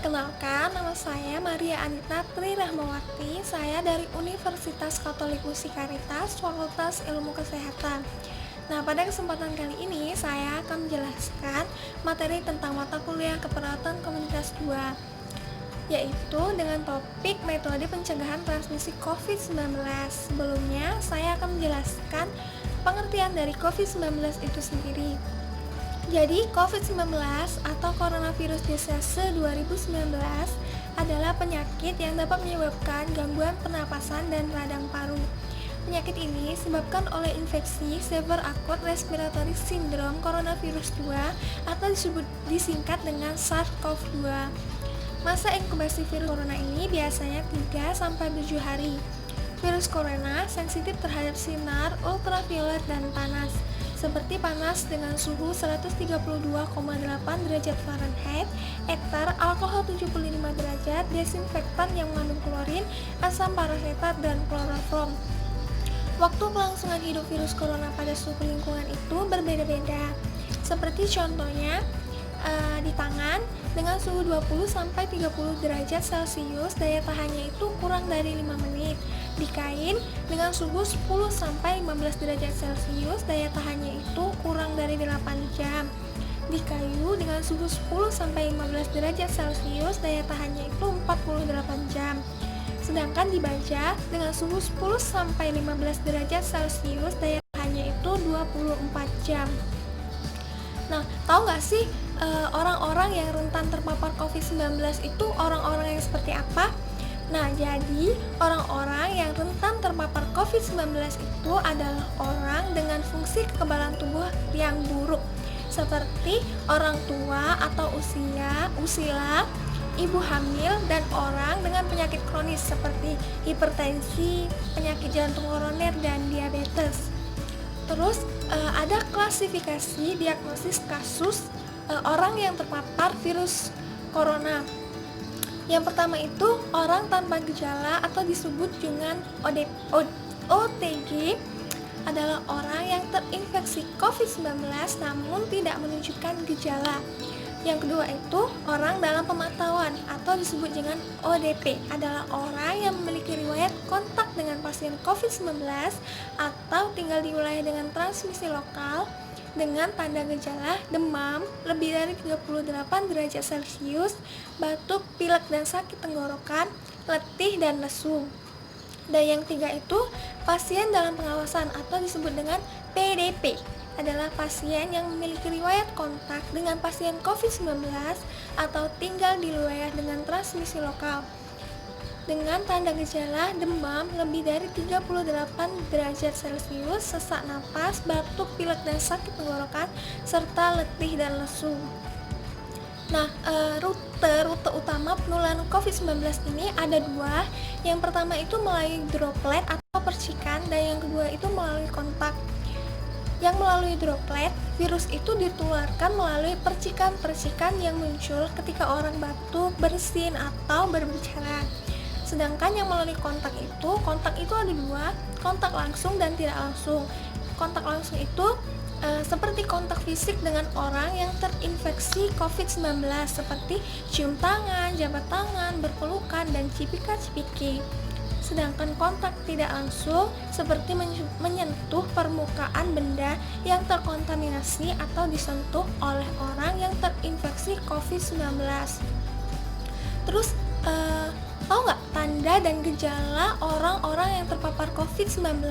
Perkenalkan, nama saya Maria Anita Tri Rahmawati. Saya dari Universitas Katolik Musikaritas, Fakultas Ilmu Kesehatan. Nah, pada kesempatan kali ini saya akan menjelaskan materi tentang mata kuliah keperawatan komunitas 2, yaitu dengan topik metode pencegahan transmisi COVID-19. Sebelumnya, saya akan menjelaskan pengertian dari COVID-19 itu sendiri. Jadi, COVID-19 atau Coronavirus Disease 2019 adalah penyakit yang dapat menyebabkan gangguan pernapasan dan radang paru. Penyakit ini disebabkan oleh infeksi Severe Acute Respiratory Syndrome Coronavirus 2 atau disingkat dengan SARS-CoV-2. Masa inkubasi virus corona ini biasanya 3-7 hari. Virus corona sensitif terhadap sinar ultraviolet dan panas, seperti panas dengan suhu 132,8 derajat Fahrenheit, ektar, alkohol 75 derajat, desinfektan yang mengandung klorin, asam parasetat, dan kloroform. Waktu kelangsungan hidup virus corona pada suhu lingkungan itu berbeda-beda. Seperti contohnya, di tangan dengan suhu 20-30 derajat Celcius, daya tahannya itu kurang dari 5 menit. Di kain dengan suhu 10-15 derajat Celcius, daya tahannya itu kurang dari 8 jam. Di kayu dengan suhu 10-15 derajat Celcius, daya tahannya itu 48 jam. Sedangkan di baja dengan suhu 10-15 derajat Celcius, daya tahannya itu 24 jam. Nah, tahu nggak sih orang-orang yang rentan terpapar COVID-19 itu orang-orang yang seperti apa? Nah, jadi orang-orang yang rentan terpapar COVID-19 itu adalah orang dengan fungsi kekebalan tubuh yang buruk, seperti orang tua atau usila, ibu hamil, dan orang dengan penyakit kronis seperti hipertensi, penyakit jantung koroner, dan diabetes. Terus ada klasifikasi diagnosis kasus orang yang terpapar virus corona. Yang pertama itu orang tanpa gejala atau disebut dengan OTG, adalah orang yang terinfeksi COVID-19 namun tidak menunjukkan gejala. Yang kedua itu orang dalam pemantauan atau disebut dengan ODP, adalah orang yang memiliki riwayat kontak dengan pasien COVID-19 atau tinggal di wilayah dengan transmisi lokal dengan tanda gejala demam lebih dari 38 derajat Celcius, batuk, pilek dan sakit tenggorokan, letih dan lesu. Dan yang tiga itu pasien dalam pengawasan atau disebut dengan PDP, adalah pasien yang memiliki riwayat kontak dengan pasien COVID-19 atau tinggal di wilayah dengan transmisi lokal dengan tanda gejala demam lebih dari 38 derajat Celcius, sesak napas, batuk, pilek dan sakit tenggorokan, serta letih dan lesu. Nah, rute utama penularan COVID-19 ini ada dua. Yang pertama itu melalui droplet atau percikan, dan yang kedua itu melalui kontak. Yang melalui droplet, virus itu ditularkan melalui percikan-percikan yang muncul ketika orang batuk, bersin, atau berbicara. Sedangkan yang melalui kontak itu ada dua, kontak langsung dan tidak langsung. Kontak langsung itu seperti kontak fisik dengan orang yang terinfeksi COVID-19, seperti cium tangan, jabat tangan, berpelukan, dan cipika-cipiki. Sedangkan kontak tidak langsung seperti menyentuh permukaan benda yang terkontaminasi atau disentuh oleh orang yang terinfeksi COVID-19. Terus tahu nggak tanda dan gejala orang-orang yang terpapar COVID-19?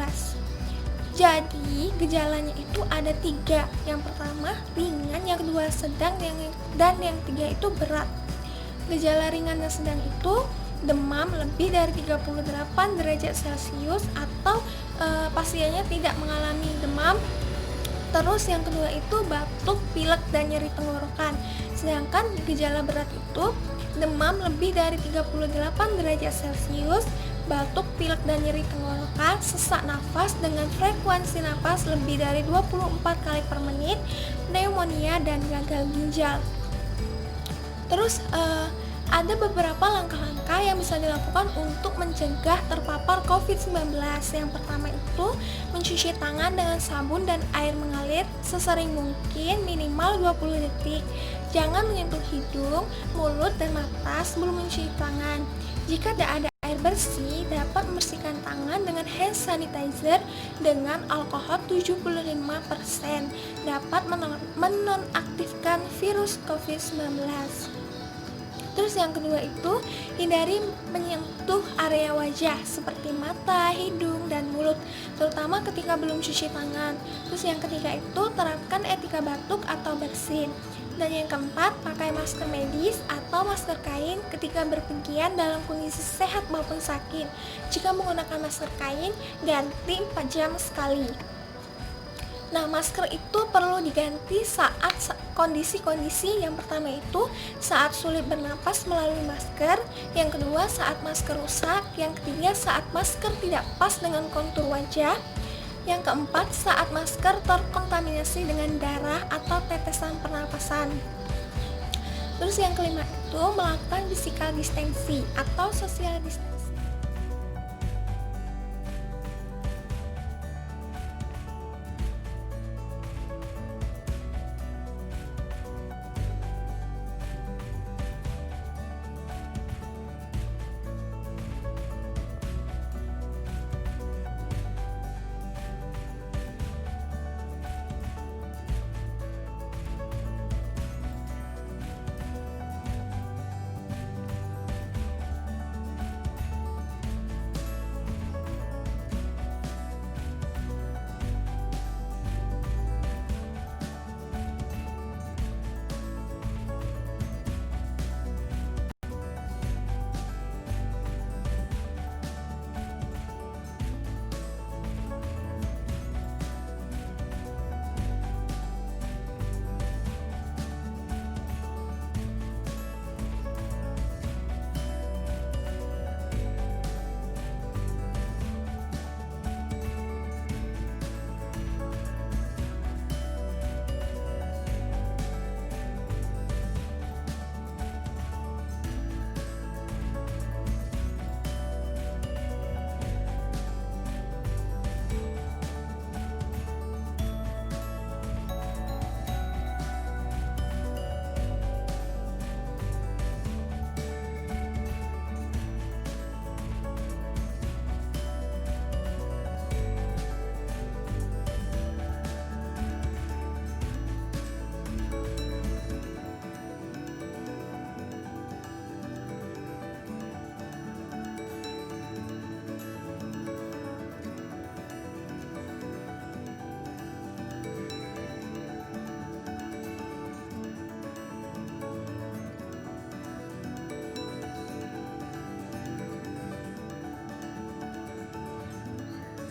Jadi gejalanya itu ada 3. Yang pertama ringan, yang kedua sedang, dan yang ketiga itu berat. Gejala ringan dan sedang itu demam lebih dari 38 derajat Celcius atau pasiennya tidak mengalami demam. Terus yang kedua itu batuk, pilek, dan nyeri tenggorokan. Sedangkan gejala berat itu demam lebih dari 38 derajat Celcius, batuk, pilek, dan nyeri tenggorokan, sesak nafas dengan frekuensi nafas lebih dari 24 kali per menit, pneumonia, dan gagal ginjal. Terus ada beberapa langkah-langkah langkah yang bisa dilakukan untuk mencegah terpapar COVID-19. Yang pertama itu mencuci tangan dengan sabun dan air mengalir sesering mungkin minimal 20 detik. Jangan menyentuh hidung, mulut, dan mata sebelum mencuci tangan. Jika tidak ada air bersih, dapat membersihkan tangan dengan hand sanitizer dengan alkohol 75%. Dapat menonaktifkan virus COVID-19. Terus yang kedua itu, hindari menyentuh area wajah seperti mata, hidung, dan mulut, terutama ketika belum cuci tangan. Terus yang ketiga itu, terapkan etika batuk atau bersin. Dan yang keempat, pakai masker medis atau masker kain ketika berpergian dalam kondisi sehat maupun sakit. Jika menggunakan masker kain, ganti 4 jam sekali. Nah, masker itu perlu diganti saat kondisi-kondisi. Yang pertama itu saat sulit bernapas melalui masker, yang kedua saat masker rusak, yang ketiga saat masker tidak pas dengan kontur wajah, yang keempat saat masker terkontaminasi dengan darah atau tetesan pernapasan. Terus yang kelima itu melakukan physical distancing atau social distancing.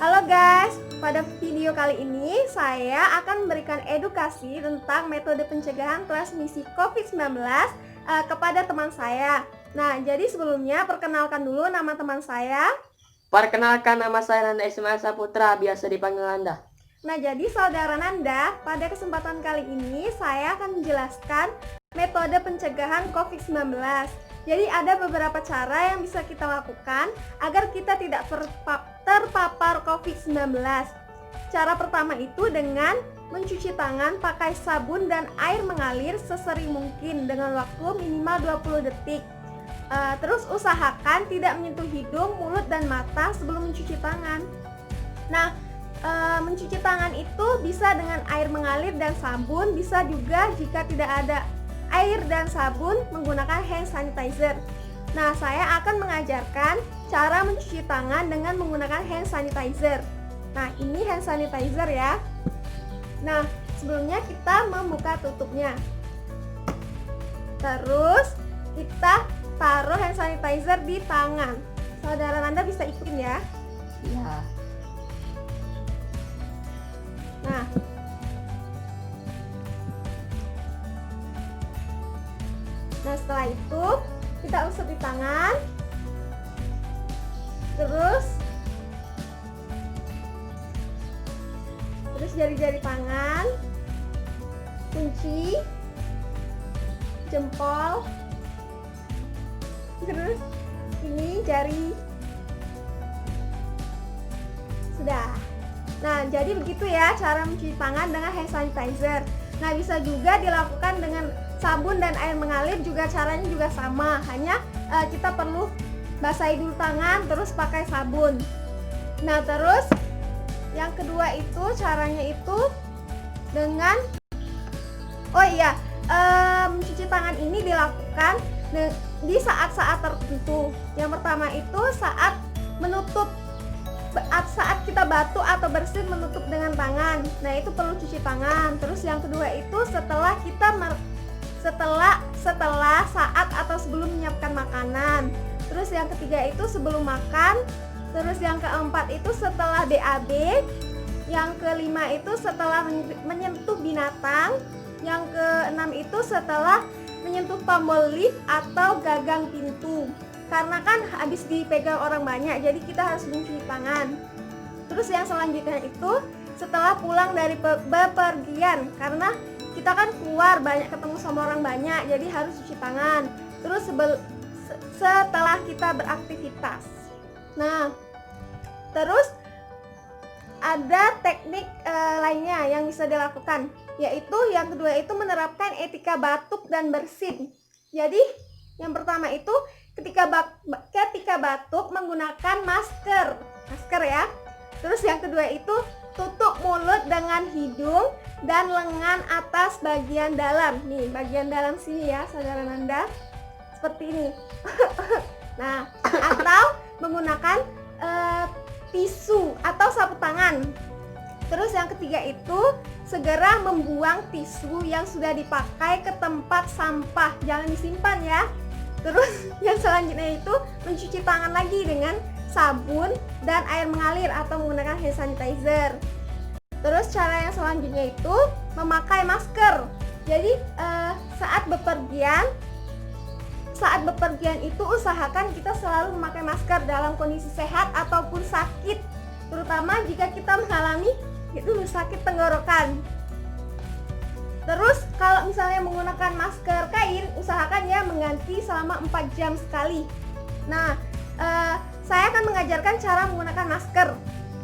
Halo guys, pada video kali ini saya akan memberikan edukasi tentang metode pencegahan transmisi COVID-19 kepada teman saya. Nah, jadi sebelumnya perkenalkan dulu nama teman saya. Perkenalkan, nama saya Nanda Ismail Saputra, biasa dipanggil Nanda. Nah, jadi saudara Nanda, pada kesempatan kali ini saya akan menjelaskan metode pencegahan COVID-19. Jadi ada beberapa cara yang bisa kita lakukan agar kita tidak terpapar COVID-19. Cara pertama itu dengan mencuci tangan pakai sabun dan air mengalir sesering mungkin dengan waktu minimal 20 detik. Terus usahakan tidak menyentuh hidung, mulut, dan mata sebelum mencuci tangan. Nah, mencuci tangan itu bisa dengan air mengalir dan sabun, bisa juga jika tidak ada air dan sabun menggunakan hand sanitizer. Nah, saya akan mengajarkan cara mencuci tangan dengan menggunakan hand sanitizer. Nah, ini hand sanitizer ya. Nah, sebelumnya kita membuka tutupnya. Terus kita taruh hand sanitizer di tangan. Saudara Nanda bisa ikutin ya. Iya. Nah, setelah itu kita usap di tangan. Terus jari-jari tangan, kunci, jempol, terus ini jari. Sudah. Nah, jadi begitu ya cara mencuci tangan dengan hand sanitizer. Nah, bisa juga dilakukan dengan sabun dan air mengalir, juga caranya juga sama. Hanya kita perlu basahi dulu tangan terus pakai sabun. Nah, terus yang kedua itu caranya itu dengan mencuci tangan ini dilakukan di saat-saat tertentu. Yang pertama itu saat kita batuk atau bersin menutup dengan tangan. Nah, itu perlu cuci tangan. Terus yang kedua itu setelah saat atau sebelum menyiapkan makanan. Terus yang ketiga itu sebelum makan. Terus yang keempat itu setelah BAB. Yang kelima itu setelah menyentuh binatang. Yang keenam itu setelah menyentuh tombol lift atau gagang pintu. Karena kan habis dipegang orang banyak, jadi kita harus mencuci tangan. Terus yang selanjutnya itu setelah pulang dari bepergian, karena kita kan keluar banyak ketemu sama orang banyak, jadi harus cuci tangan. Terus setelah kita beraktivitas. Nah, terus ada teknik lainnya yang bisa dilakukan, yaitu yang kedua itu menerapkan etika batuk dan bersin. Jadi yang pertama itu ketika batuk menggunakan masker ya. Terus yang kedua itu tutup mulut dengan hidung dan lengan atas bagian dalam. Nih, bagian dalam sini ya, saudara Nanda. Seperti ini. Nah, atau menggunakan tisu atau sapu tangan. Terus yang ketiga itu segera membuang tisu yang sudah dipakai ke tempat sampah. Jangan disimpan ya. Terus yang selanjutnya itu mencuci tangan lagi dengan sabun dan air mengalir atau menggunakan hand sanitizer. Terus cara yang selanjutnya itu memakai masker. Jadi saat bepergian itu usahakan kita selalu memakai masker dalam kondisi sehat ataupun sakit, terutama jika kita mengalami sakit tenggorokan. Terus kalau misalnya menggunakan masker kain, usahakan ya mengganti selama 4 jam sekali. Nah, saya akan mengajarkan cara menggunakan masker.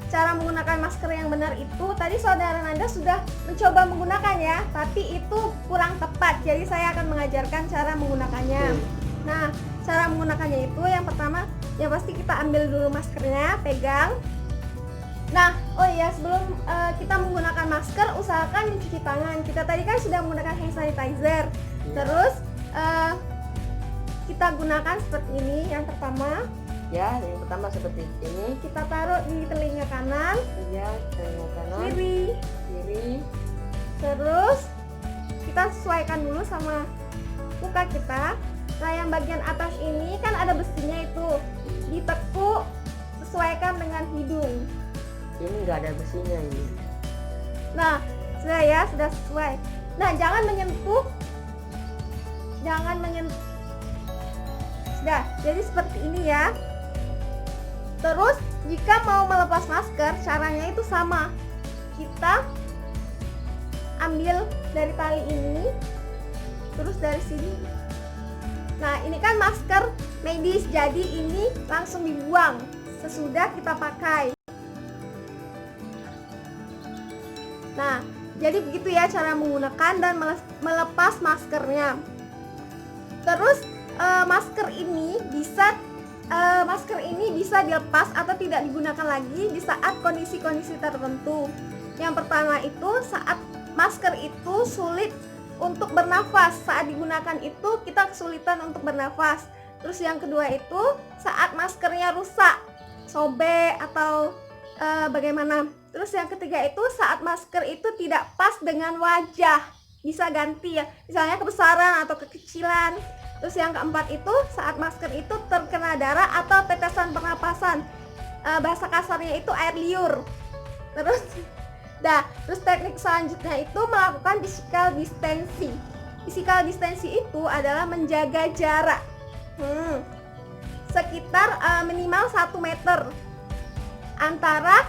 Cara menggunakan masker yang benar itu tadi saudara Nanda sudah mencoba menggunakan ya, tapi itu kurang tepat. Jadi saya akan mengajarkan cara menggunakannya. Nah, cara menggunakannya itu yang pertama, yang pasti kita ambil dulu maskernya, pegang. Nah, sebelum kita menggunakan masker, usahakan mencuci tangan. Kita tadi kan sudah menggunakan hand sanitizer. Terus kita gunakan seperti ini. Yang pertama, yang pertama seperti ini. Kita taruh di telinga kanan. Ya, telinga kanan. Kiri. Terus kita sesuaikan dulu sama muka kita. Nah, yang bagian atas ini kan ada besinya itu. Ditekuk, sesuaikan dengan hidung. Ini nggak ada besinya ini. Nah, sudah sesuai. Nah, jangan menyentuh. Sudah, jadi seperti ini ya. Terus, jika mau melepas masker, caranya itu sama. Kita ambil dari tali ini, terus dari sini. Nah, ini kan masker medis, jadi ini langsung dibuang sesudah kita pakai. Nah, jadi begitu ya cara menggunakan dan melepas maskernya. Terus masker ini bisa dilepas atau tidak digunakan lagi di saat kondisi-kondisi tertentu. Yang pertama itu saat masker itu sulit untuk bernafas. Saat digunakan itu kita kesulitan untuk bernafas. Terus yang kedua itu saat maskernya rusak, sobek atau bagaimana. Terus yang ketiga itu saat masker itu tidak pas dengan wajah, bisa ganti ya, misalnya kebesaran atau kekecilan. Terus yang keempat itu saat masker itu terkena darah atau tetesan pernapasan, bahasa kasarnya itu air liur. Terus teknik selanjutnya itu melakukan physical distancing. Physical distancing itu adalah menjaga jarak sekitar minimal 1 meter antara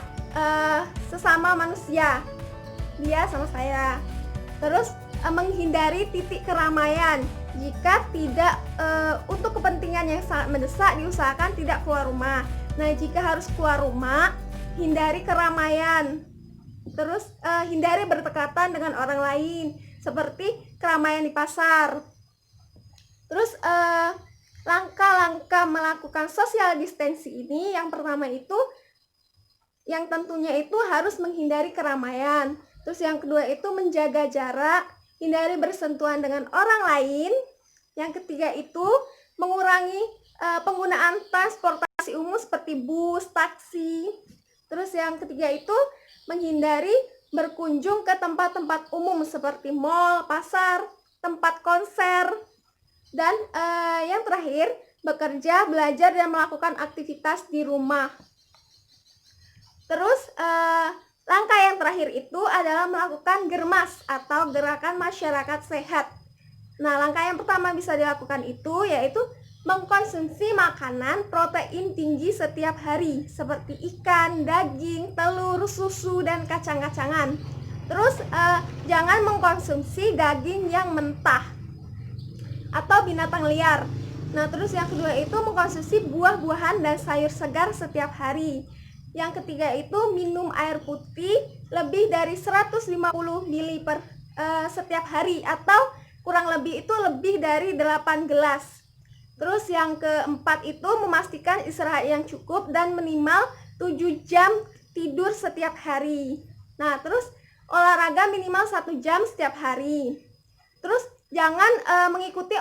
sesama manusia, dia sama saya. Terus menghindari titik keramaian. Jika tidak untuk kepentingan yang sangat mendesak, diusahakan tidak keluar rumah. Nah, jika harus keluar rumah, hindari keramaian. Terus hindari berdekatan dengan orang lain, seperti keramaian di pasar. Terus langkah-langkah melakukan social distancing ini, yang pertama itu yang tentunya itu harus menghindari keramaian. Terus yang kedua itu menjaga jarak, hindari bersentuhan dengan orang lain. Yang ketiga itu mengurangi penggunaan transportasi umum seperti bus, taksi. Terus yang ketiga itu menghindari berkunjung ke tempat-tempat umum seperti mal, pasar, tempat konser. Dan yang terakhir, bekerja, belajar, dan melakukan aktivitas di rumah. Terus langkah yang terakhir itu adalah melakukan germas atau gerakan masyarakat sehat. Nah, langkah yang pertama bisa dilakukan itu yaitu mengkonsumsi makanan protein tinggi setiap hari seperti ikan, daging, telur, susu, dan kacang-kacangan. Terus jangan mengkonsumsi daging yang mentah atau binatang liar. Nah, terus yang kedua itu mengkonsumsi buah-buahan dan sayur segar setiap hari. Yang ketiga itu minum air putih lebih dari 150 ml setiap hari, atau kurang lebih itu lebih dari 8 gelas. Terus yang keempat itu memastikan istirahat yang cukup dan minimal 7 jam tidur setiap hari. Nah, terus olahraga minimal 1 jam setiap hari. Terus jangan mengikuti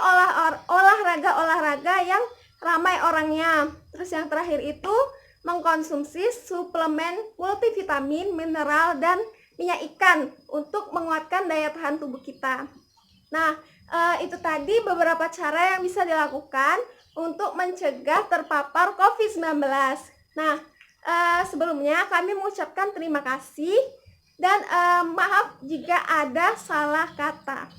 olahraga yang ramai orangnya. Terus yang terakhir itu mengkonsumsi suplemen multivitamin, mineral, dan minyak ikan untuk menguatkan daya tahan tubuh kita. Nah, itu tadi beberapa cara yang bisa dilakukan untuk mencegah terpapar COVID-19. Nah, sebelumnya kami mengucapkan terima kasih dan maaf jika ada salah kata.